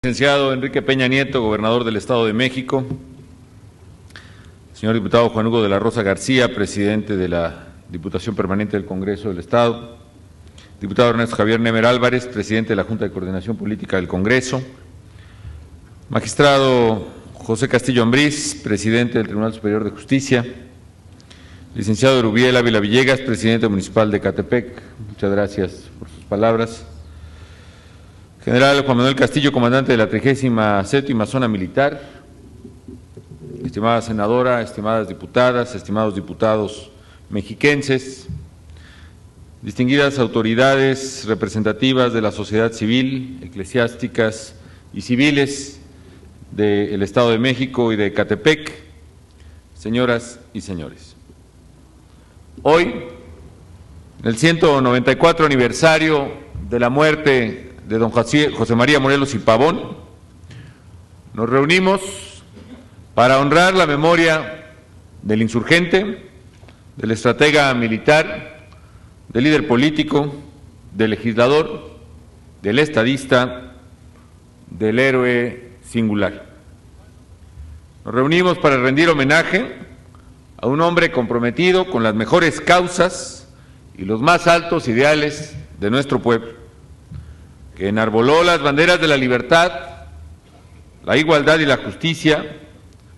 Licenciado Enrique Peña Nieto, gobernador del Estado de México, señor diputado Juan Hugo de la Rosa García, presidente de la Diputación Permanente del Congreso del Estado, diputado Ernesto Javier Nemer Álvarez, presidente de la Junta de Coordinación Política del Congreso, magistrado José Castillo Ambriz, presidente del Tribunal Superior de Justicia, licenciado Erubiel Ávila Villegas, presidente municipal de Ecatepec, muchas gracias por sus palabras. General Juan Manuel Castillo, comandante de la 37ª Zona Militar, estimada senadora, estimadas diputadas, estimados diputados mexiquenses, distinguidas autoridades representativas de la sociedad civil, eclesiásticas y civiles del Estado de México y de Ecatepec, señoras y señores. Hoy, en el 194 aniversario de la muerte de don José María Morelos y Pavón, nos reunimos para honrar la memoria del insurgente, del estratega militar, del líder político, del legislador, del estadista, del héroe singular. Nos reunimos para rendir homenaje a un hombre comprometido con las mejores causas y los más altos ideales de nuestro pueblo, que enarboló las banderas de la libertad, la igualdad y la justicia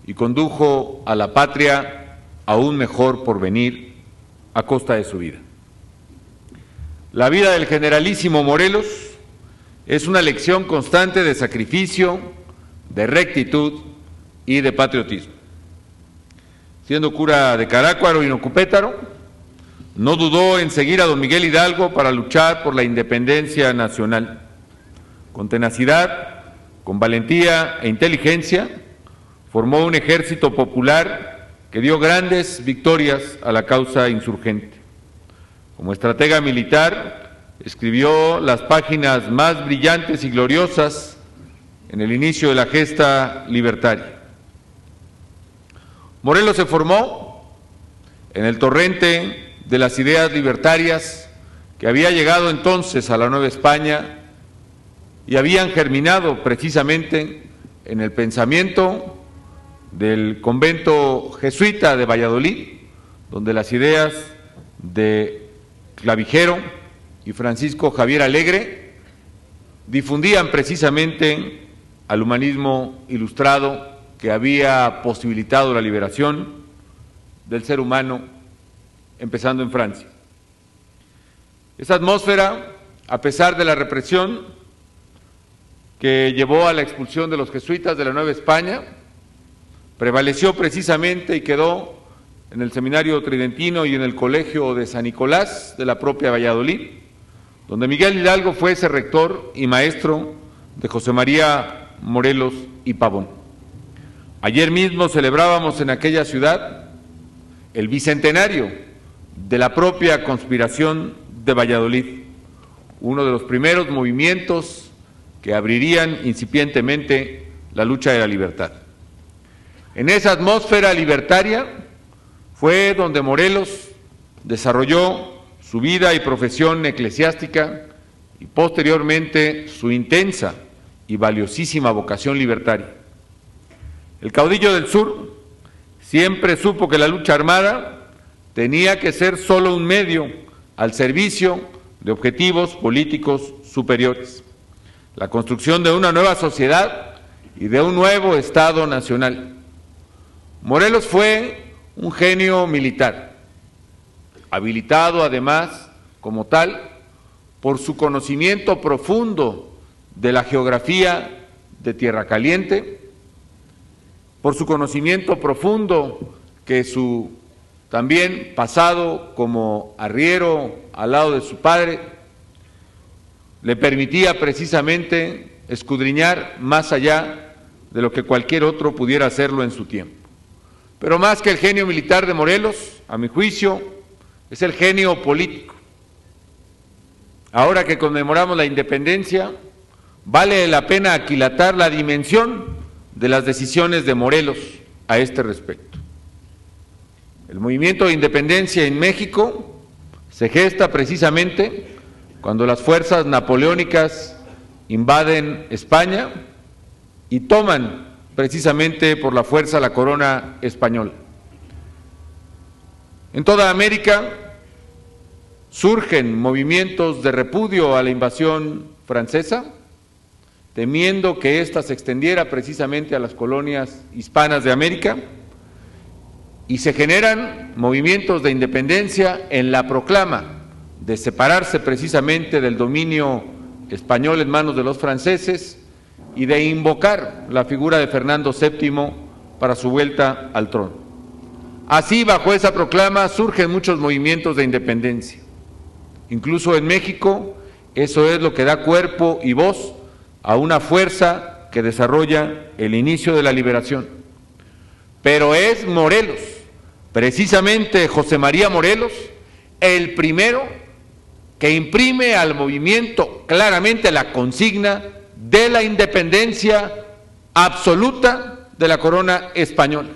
y condujo a la patria a un mejor porvenir a costa de su vida. La vida del generalísimo Morelos es una lección constante de sacrificio, de rectitud y de patriotismo. Siendo cura de Carácuaro y Nocupétaro, no dudó en seguir a don Miguel Hidalgo para luchar por la independencia nacional. Con tenacidad, con valentía e inteligencia, formó un ejército popular que dio grandes victorias a la causa insurgente. Como estratega militar, escribió las páginas más brillantes y gloriosas en el inicio de la gesta libertaria. Morelos se formó en el torrente de las ideas libertarias que había llegado entonces a la Nueva España y habían germinado precisamente en el pensamiento del convento jesuita de Valladolid, donde las ideas de Clavijero y Francisco Javier Alegre difundían precisamente al humanismo ilustrado que había posibilitado la liberación del ser humano, empezando en Francia. Esa atmósfera, a pesar de la represión que llevó a la expulsión de los jesuitas de la Nueva España, prevaleció precisamente y quedó en el Seminario Tridentino y en el Colegio de San Nicolás de la propia Valladolid, donde Miguel Hidalgo fue ese rector y maestro de José María Morelos y Pavón. Ayer mismo celebrábamos en aquella ciudad el bicentenario de la propia conspiración de Valladolid, uno de los primeros movimientos que abrirían incipientemente la lucha de la libertad. En esa atmósfera libertaria fue donde Morelos desarrolló su vida y profesión eclesiástica y posteriormente su intensa y valiosísima vocación libertaria. El caudillo del sur siempre supo que la lucha armada tenía que ser solo un medio al servicio de objetivos políticos superiores: la construcción de una nueva sociedad y de un nuevo Estado nacional. Morelos fue un genio militar, habilitado además como tal por su conocimiento profundo de la geografía de Tierra Caliente, por su conocimiento profundo que su también pasado como arriero al lado de su padre le permitía precisamente escudriñar más allá de lo que cualquier otro pudiera hacerlo en su tiempo. Pero más que el genio militar de Morelos, a mi juicio, es el genio político. Ahora que conmemoramos la independencia, vale la pena aquilatar la dimensión de las decisiones de Morelos a este respecto. El movimiento de independencia en México se gesta precisamente cuando las fuerzas napoleónicas invaden España y toman precisamente por la fuerza la corona española. En toda América surgen movimientos de repudio a la invasión francesa, temiendo que ésta se extendiera precisamente a las colonias hispanas de América, y se generan movimientos de independencia en la proclama de separarse precisamente del dominio español en manos de los franceses y de invocar la figura de Fernando VII para su vuelta al trono. Así, bajo esa proclama, surgen muchos movimientos de independencia. Incluso en México, eso es lo que da cuerpo y voz a una fuerza que desarrolla el inicio de la liberación. Pero es Morelos, precisamente José María Morelos, el primero que imprime al movimiento claramente la consigna de la independencia absoluta de la corona española,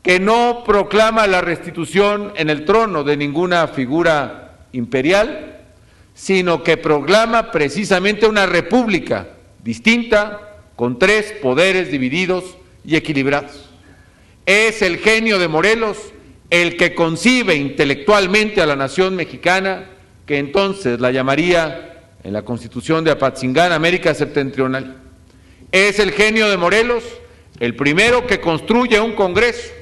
que no proclama la restitución en el trono de ninguna figura imperial, sino que proclama precisamente una república distinta, con 3 poderes divididos y equilibrados. Es el genio de Morelos el que concibe intelectualmente a la nación mexicana, que entonces la llamaría en la Constitución de Apatzingán América Septentrional. Es el genio de Morelos el primero que construye un Congreso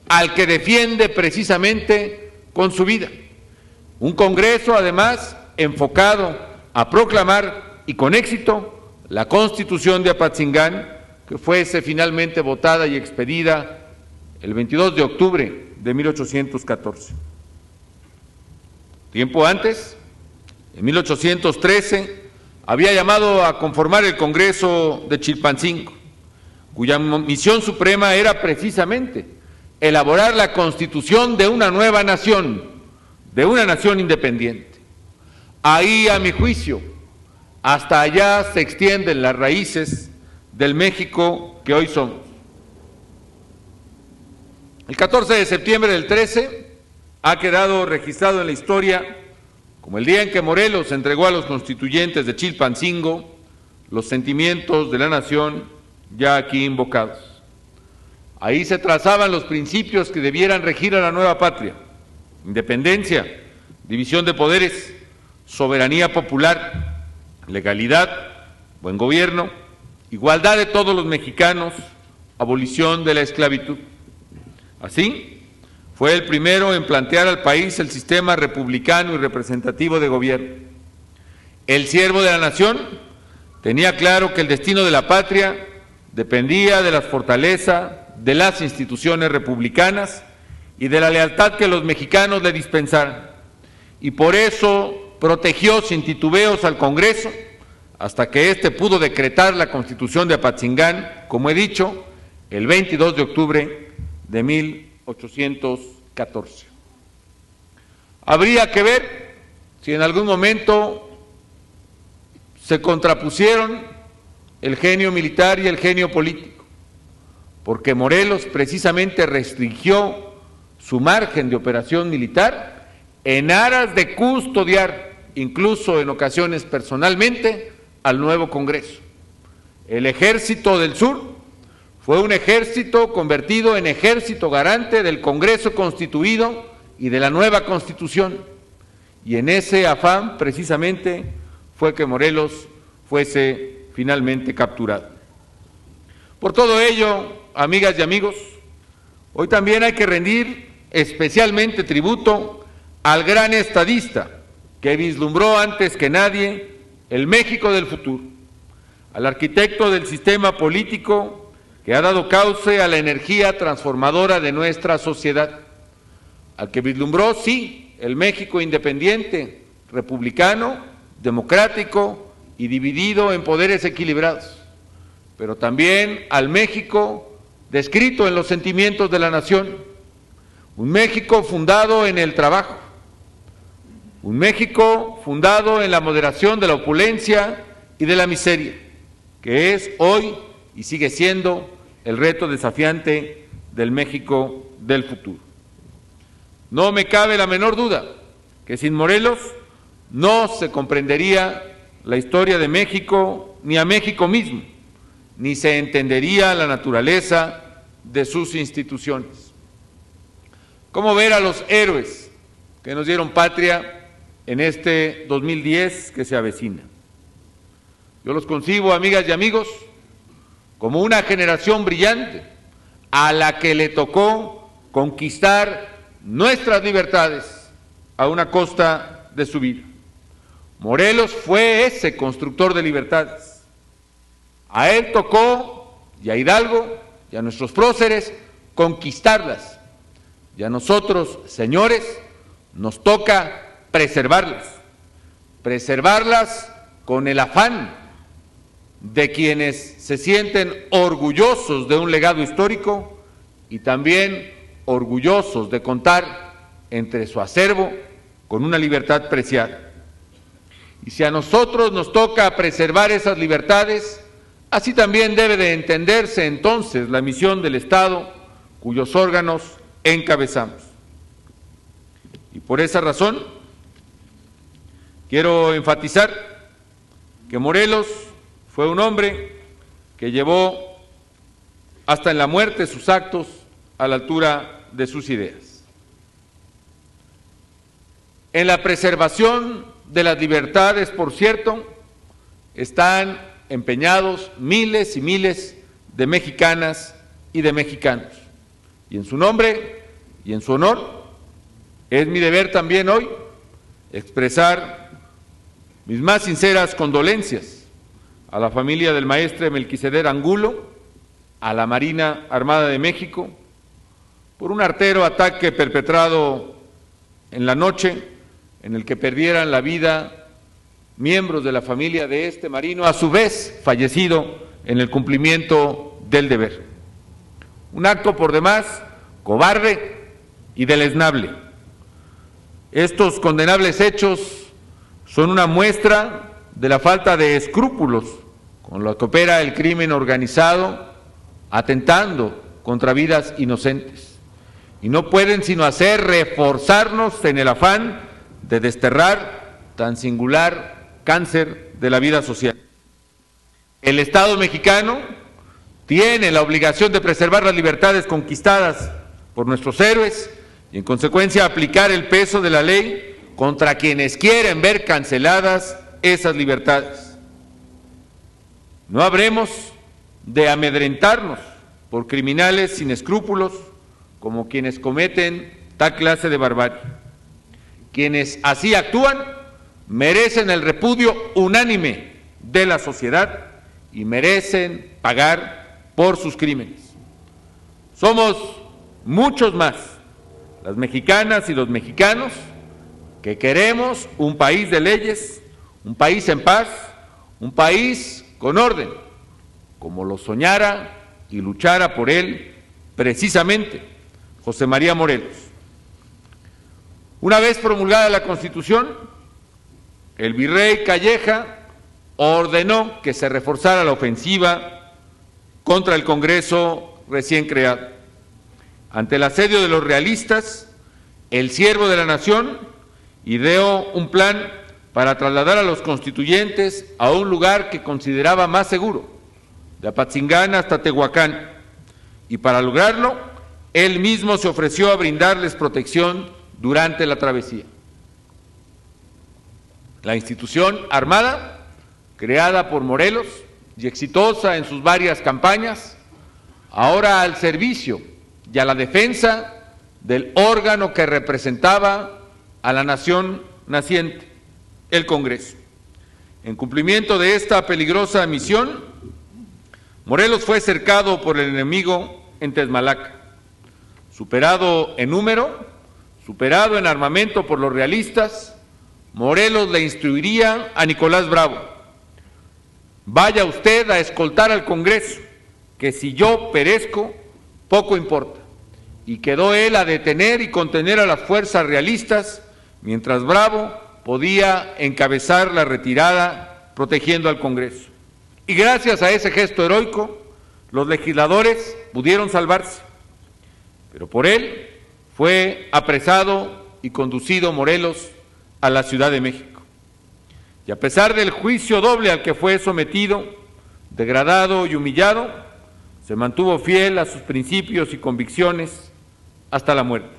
al que defiende precisamente con su vida. Un Congreso, además, enfocado a proclamar, y con éxito, la Constitución de Apatzingán, que fuese finalmente votada y expedida el 22 de octubre de 1814. Tiempo antes, en 1813, había llamado a conformar el Congreso de Chilpancingo, cuya misión suprema era precisamente elaborar la constitución de una nueva nación, de una nación independiente. Ahí, a mi juicio, hasta allá se extienden las raíces del México que hoy somos. El 14 de septiembre del 13 ha quedado registrado en la historia como el día en que Morelos entregó a los constituyentes de Chilpancingo los sentimientos de la nación ya aquí invocados. Ahí se trazaban los principios que debieran regir a la nueva patria: independencia, división de poderes, soberanía popular, legalidad, buen gobierno, igualdad de todos los mexicanos, abolición de la esclavitud. Así, fue el primero en plantear al país el sistema republicano y representativo de gobierno. El siervo de la nación tenía claro que el destino de la patria dependía de la fortaleza de las instituciones republicanas y de la lealtad que los mexicanos le dispensaran, y por eso protegió sin titubeos al Congreso hasta que éste pudo decretar la Constitución de Apatzingán, como he dicho, el 22 de octubre de 1814. Habría que ver si en algún momento se contrapusieron el genio militar y el genio político, porque Morelos precisamente restringió su margen de operación militar en aras de custodiar, incluso en ocasiones personalmente, al nuevo Congreso. El Ejército del Sur fue un ejército convertido en ejército garante del Congreso constituido y de la nueva Constitución, y en ese afán precisamente fue que Morelos fuese finalmente capturado. Por todo ello, amigas y amigos, hoy también hay que rendir especialmente tributo al gran estadista que vislumbró antes que nadie el México del futuro, al arquitecto del sistema político que ha dado cauce a la energía transformadora de nuestra sociedad, al que vislumbró, sí, el México independiente, republicano, democrático y dividido en poderes equilibrados, pero también al México descrito en los sentimientos de la nación, un México fundado en el trabajo, un México fundado en la moderación de la opulencia y de la miseria, que es hoy y sigue siendo el reto desafiante del México del futuro. No me cabe la menor duda que sin Morelos no se comprendería la historia de México ni a México mismo, ni se entendería la naturaleza de sus instituciones. ¿Cómo ver a los héroes que nos dieron patria en este 2010 que se avecina? Yo los concibo, amigas y amigos, como una generación brillante a la que le tocó conquistar nuestras libertades a una costa de su vida. Morelos fue ese constructor de libertades. A él tocó, y a Hidalgo, y a nuestros próceres, conquistarlas. Y a nosotros, señores, nos toca preservarlas. Preservarlas con el afán de quienes se sienten orgullosos de un legado histórico y también orgullosos de contar entre su acervo con una libertad preciada. Y si a nosotros nos toca preservar esas libertades, así también debe de entenderse entonces la misión del Estado, cuyos órganos encabezamos. Y por esa razón, quiero enfatizar que Morelos fue un hombre que llevó hasta en la muerte sus actos a la altura de sus ideas. En la preservación de las libertades, por cierto, están empeñados miles y miles de mexicanas y de mexicanos. Y en su nombre y en su honor, es mi deber también hoy expresar mis más sinceras condolencias a la familia del maestre Melquisedec Angulo, a la Marina Armada de México, por un artero ataque perpetrado en la noche en el que perdieran la vida miembros de la familia de este marino, a su vez fallecido en el cumplimiento del deber. Un acto por demás cobarde y deleznable. Estos condenables hechos son una muestra de la falta de escrúpulos con la que opera el crimen organizado, atentando contra vidas inocentes. Y no pueden sino hacer reforzarnos en el afán de desterrar tan singular cáncer de la vida social. El Estado mexicano tiene la obligación de preservar las libertades conquistadas por nuestros héroes y en consecuencia aplicar el peso de la ley contra quienes quieren ver canceladas esas libertades. No habremos de amedrentarnos por criminales sin escrúpulos como quienes cometen tal clase de barbarie. Quienes así actúan merecen el repudio unánime de la sociedad y merecen pagar por sus crímenes. Somos muchos más, las mexicanas y los mexicanos, que queremos un país de leyes, un país en paz, un país con orden, como lo soñara y luchara por él precisamente José María Morelos. Una vez promulgada la Constitución, el virrey Calleja ordenó que se reforzara la ofensiva contra el Congreso recién creado. Ante el asedio de los realistas, el siervo de la nación ideó un plan para trasladar a los constituyentes a un lugar que consideraba más seguro, de Apatzingán hasta Tehuacán, y para lograrlo, él mismo se ofreció a brindarles protección durante la travesía. La institución armada, creada por Morelos y exitosa en sus varias campañas, ahora al servicio y a la defensa del órgano que representaba a la nación naciente, el Congreso. En cumplimiento de esta peligrosa misión, Morelos fue cercado por el enemigo en Texmalaca. Superado en número, superado en armamento por los realistas, Morelos le instruiría a Nicolás Bravo: vaya usted a escoltar al Congreso, que si yo perezco, poco importa. Y quedó él a detener y contener a las fuerzas realistas, mientras Bravo podía encabezar la retirada protegiendo al Congreso. Y gracias a ese gesto heroico, los legisladores pudieron salvarse. Pero por él fue apresado y conducido Morelos a la Ciudad de México. Y a pesar del juicio doble al que fue sometido, degradado y humillado, se mantuvo fiel a sus principios y convicciones hasta la muerte.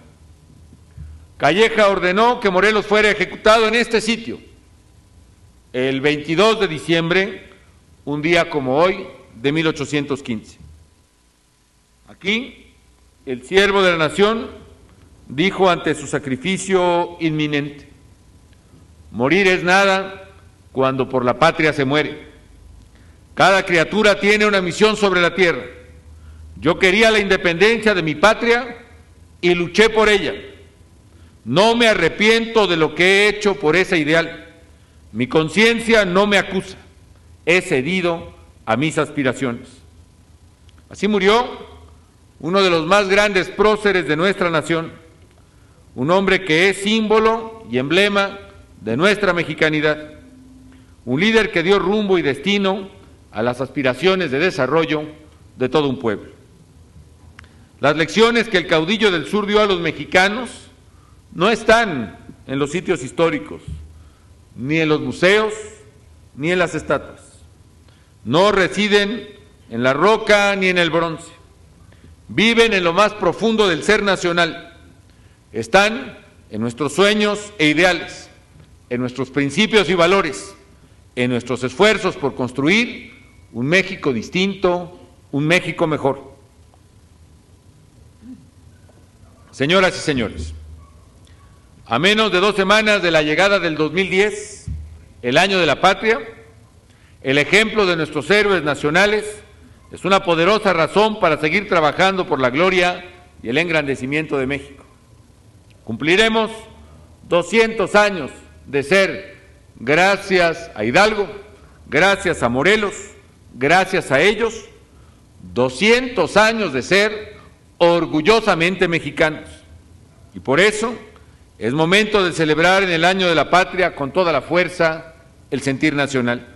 Calleja ordenó que Morelos fuera ejecutado en este sitio, el 22 de diciembre, un día como hoy, de 1815. Aquí, el siervo de la nación dijo ante su sacrificio inminente: morir es nada cuando por la patria se muere. Cada criatura tiene una misión sobre la tierra. Yo quería la independencia de mi patria y luché por ella. No me arrepiento de lo que he hecho por ese ideal. Mi conciencia no me acusa. He cedido a mis aspiraciones. Así murió uno de los más grandes próceres de nuestra nación, un hombre que es símbolo y emblema de nuestra mexicanidad, un líder que dio rumbo y destino a las aspiraciones de desarrollo de todo un pueblo. Las lecciones que el caudillo del sur dio a los mexicanos no están en los sitios históricos, ni en los museos, ni en las estatuas. No residen en la roca ni en el bronce. Viven en lo más profundo del ser nacional. Están en nuestros sueños e ideales, en nuestros principios y valores, en nuestros esfuerzos por construir un México distinto, un México mejor. Señoras y señores, a menos de 2 semanas de la llegada del 2010, el año de la patria, el ejemplo de nuestros héroes nacionales es una poderosa razón para seguir trabajando por la gloria y el engrandecimiento de México. Cumpliremos 200 años de ser, gracias a Hidalgo, gracias a Morelos, gracias a ellos, 200 años de ser orgullosamente mexicanos. Y por eso es momento de celebrar en el año de la patria con toda la fuerza el sentir nacional.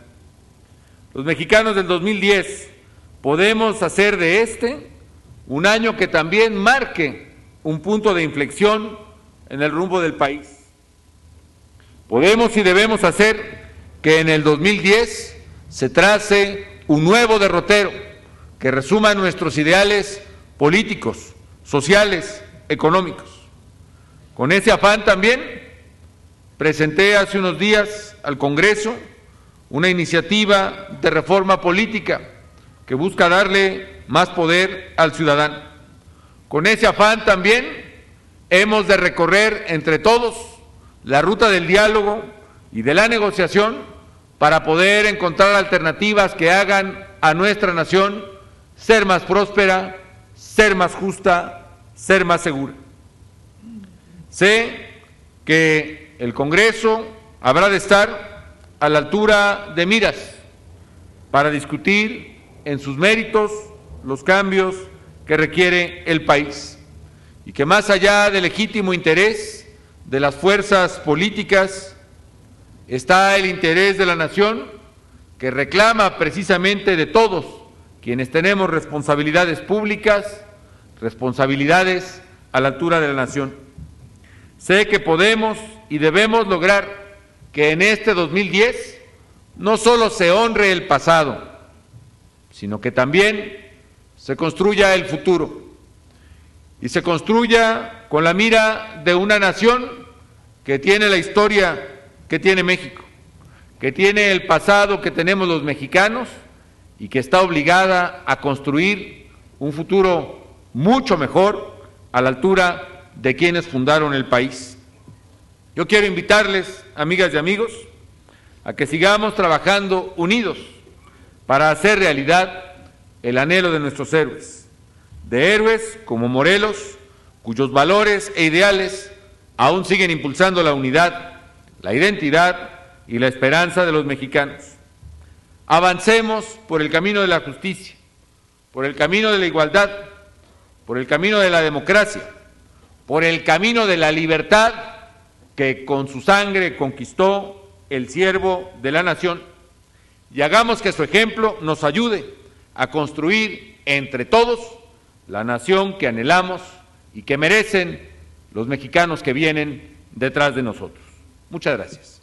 Los mexicanos del 2010 podemos hacer de este un año que también marque un punto de inflexión en el rumbo del país. Podemos y debemos hacer que en el 2010 se trace un nuevo derrotero que resuma nuestros ideales políticos, sociales, económicos. Con ese afán también presenté hace unos días al Congreso una iniciativa de reforma política que busca darle más poder al ciudadano. Con ese afán también hemos de recorrer entre todos la ruta del diálogo y de la negociación para poder encontrar alternativas que hagan a nuestra nación ser más próspera, ser más justa, ser más segura. Sé que el Congreso habrá de estar a la altura de miras para discutir en sus méritos los cambios que requiere el país y que más allá del legítimo interés de las fuerzas políticas está el interés de la nación que reclama precisamente de todos quienes tenemos responsabilidades públicas, responsabilidades a la altura de la nación. Sé que podemos y debemos lograr que en este 2010 no solo se honre el pasado, sino que también se construya el futuro y se construya con la mira de una nación que tiene la historia que tiene México, que tiene el pasado que tenemos los mexicanos y que está obligada a construir un futuro mucho mejor a la altura de quienes fundaron el país. Yo quiero invitarles, amigas y amigos, a que sigamos trabajando unidos para hacer realidad el anhelo de nuestros héroes, de héroes como Morelos, cuyos valores e ideales aún siguen impulsando la unidad, la identidad y la esperanza de los mexicanos. Avancemos por el camino de la justicia, por el camino de la igualdad, por el camino de la democracia, por el camino de la libertad que con su sangre conquistó el siervo de la nación, y hagamos que su ejemplo nos ayude a construir entre todos la nación que anhelamos y que merecen los mexicanos que vienen detrás de nosotros. Muchas gracias.